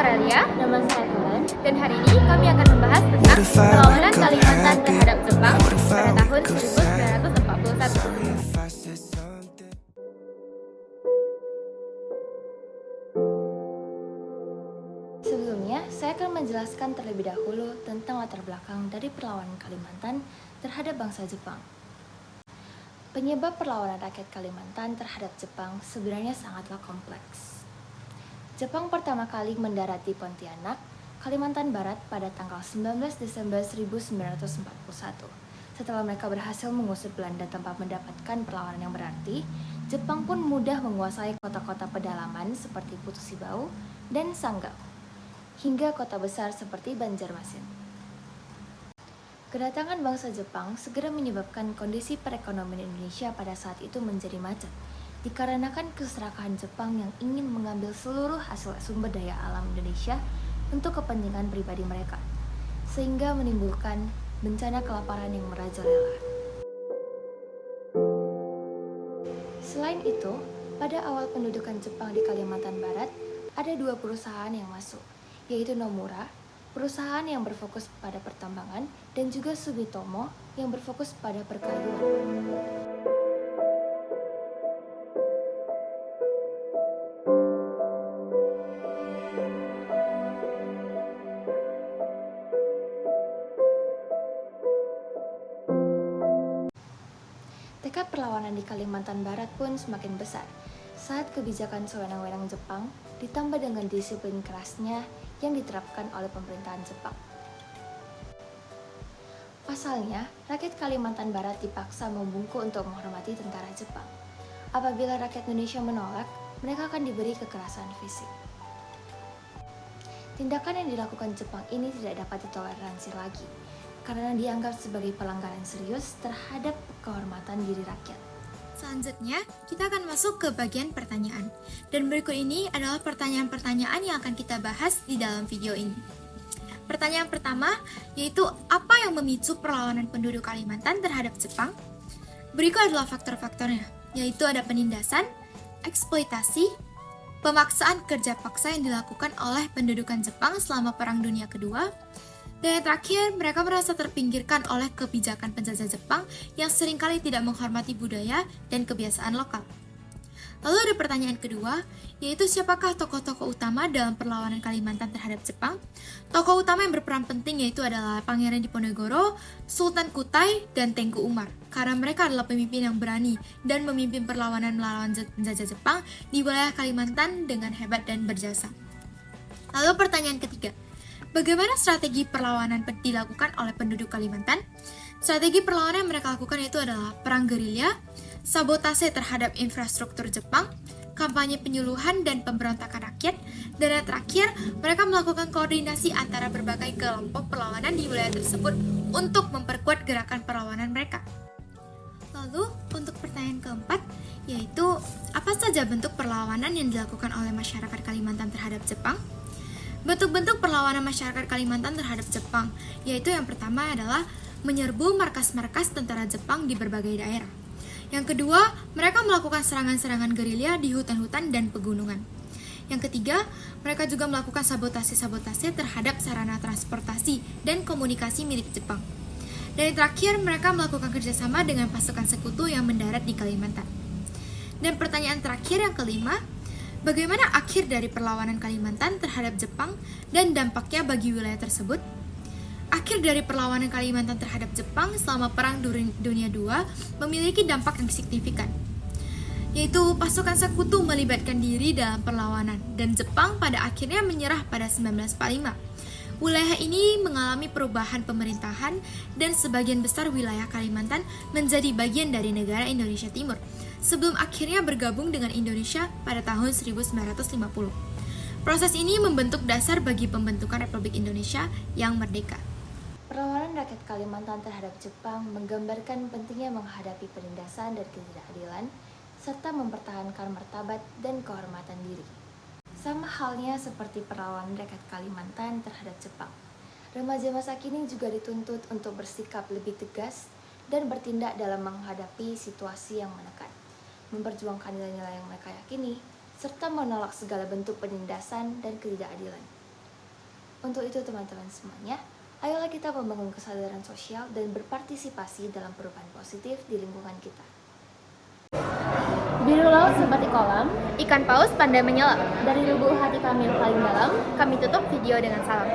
Aurelia, Nama saya Helen. dan hari ini kami akan membahas tentang perlawanan Kalimantan terhadap Jepang pada tahun 1941. Sebelumnya, saya akan menjelaskan terlebih dahulu tentang latar belakang dari perlawanan Kalimantan terhadap bangsa Jepang. Penyebab perlawanan rakyat Kalimantan terhadap Jepang sebenarnya sangatlah kompleks. Jepang pertama kali mendarati Pontianak, Kalimantan Barat pada tanggal 19 Desember 1941. Setelah mereka berhasil mengusir Belanda tanpa mendapatkan perlawanan yang berarti, Jepang pun mudah menguasai kota-kota pedalaman seperti Putu Sibau dan Sanggau, hingga kota besar seperti Banjarmasin. Kedatangan bangsa Jepang segera menyebabkan kondisi perekonomian Indonesia pada saat itu menjadi macet, dikarenakan keserakahan Jepang yang ingin mengambil seluruh hasil sumber daya alam Indonesia untuk kepentingan pribadi mereka, sehingga menimbulkan bencana kelaparan yang merajalela. Selain itu, pada awal pendudukan Jepang di Kalimantan Barat, ada dua perusahaan yang masuk, yaitu Nomura, perusahaan yang berfokus pada pertambangan, dan juga Sumitomo yang berfokus pada perkayuan. Tekad perlawanan di Kalimantan Barat pun semakin besar saat kebijakan sewenang-wenang Jepang ditambah dengan disiplin kerasnya yang diterapkan oleh pemerintahan Jepang. Pasalnya, rakyat Kalimantan Barat dipaksa membungkuk untuk menghormati tentara Jepang. Apabila rakyat Indonesia menolak, mereka akan diberi kekerasan fisik. Tindakan yang dilakukan Jepang ini tidak dapat ditoleransi lagi, karena dianggap sebagai pelanggaran serius terhadap kehormatan diri rakyat. Selanjutnya, kita akan masuk ke bagian pertanyaan. Dan berikut ini adalah pertanyaan-pertanyaan yang akan kita bahas di dalam video ini. Pertanyaan pertama, yaitu apa yang memicu perlawanan penduduk Kalimantan terhadap Jepang? Berikut adalah faktor-faktornya, yaitu ada penindasan, eksploitasi, pemaksaan kerja paksa yang dilakukan oleh pendudukan Jepang selama Perang Dunia Kedua, dan yang terakhir, mereka merasa terpinggirkan oleh kebijakan penjajah Jepang yang seringkali tidak menghormati budaya dan kebiasaan lokal. Lalu ada pertanyaan kedua, yaitu siapakah tokoh-tokoh utama dalam perlawanan Kalimantan terhadap Jepang? Tokoh utama yang berperan penting yaitu adalah Pangeran Diponegoro, Sultan Kutai, dan Tengku Umar, karena mereka adalah pemimpin yang berani dan memimpin perlawanan melawan penjajah Jepang di wilayah Kalimantan dengan hebat dan berjasa. Lalu pertanyaan ketiga, bagaimana strategi perlawanan dilakukan oleh penduduk Kalimantan? Strategi perlawanan yang mereka lakukan itu adalah perang gerilya, sabotase terhadap infrastruktur Jepang, kampanye penyuluhan dan pemberontakan rakyat, dan yang terakhir, mereka melakukan koordinasi antara berbagai kelompok perlawanan di wilayah tersebut untuk memperkuat gerakan perlawanan mereka. Lalu, untuk pertanyaan keempat, yaitu apa saja bentuk perlawanan yang dilakukan oleh masyarakat Kalimantan terhadap Jepang? Bentuk-bentuk perlawanan masyarakat Kalimantan terhadap Jepang, yaitu yang pertama adalah menyerbu markas-markas tentara Jepang di berbagai daerah. Yang kedua, mereka melakukan serangan-serangan gerilya di hutan-hutan dan pegunungan. Yang ketiga, mereka juga melakukan sabotase-sabotase terhadap sarana transportasi dan komunikasi milik Jepang. Dan yang terakhir, mereka melakukan kerjasama dengan pasukan sekutu yang mendarat di Kalimantan. Dan pertanyaan terakhir yang kelima, bagaimana akhir dari perlawanan Kalimantan terhadap Jepang dan dampaknya bagi wilayah tersebut? Akhir dari perlawanan Kalimantan terhadap Jepang selama Perang Dunia II memiliki dampak yang signifikan, yaitu pasukan sekutu melibatkan diri dalam perlawanan dan Jepang pada akhirnya menyerah pada 1945. Wilayah ini mengalami perubahan pemerintahan dan sebagian besar wilayah Kalimantan menjadi bagian dari negara Indonesia Timur sebelum akhirnya bergabung dengan Indonesia pada tahun 1950. Proses ini membentuk dasar bagi pembentukan Republik Indonesia yang merdeka. Perlawanan rakyat Kalimantan terhadap Jepang menggambarkan pentingnya menghadapi penindasan dan ketidakadilan, serta mempertahankan martabat dan kehormatan diri. Sama halnya seperti perlawanan rakyat Kalimantan terhadap Jepang, remaja masa kini juga dituntut untuk bersikap lebih tegas dan bertindak dalam menghadapi situasi yang menekan, memperjuangkan nilai-nilai yang mereka yakini, serta menolak segala bentuk penindasan dan ketidakadilan. Untuk itu teman-teman semuanya, ayolah kita membangun kesadaran sosial dan berpartisipasi dalam perubahan positif di lingkungan kita. Biru laut seperti kolam, Ikan paus pandai menyelam. dari lubuk hati kami yang paling dalam, Kami tutup video dengan salam.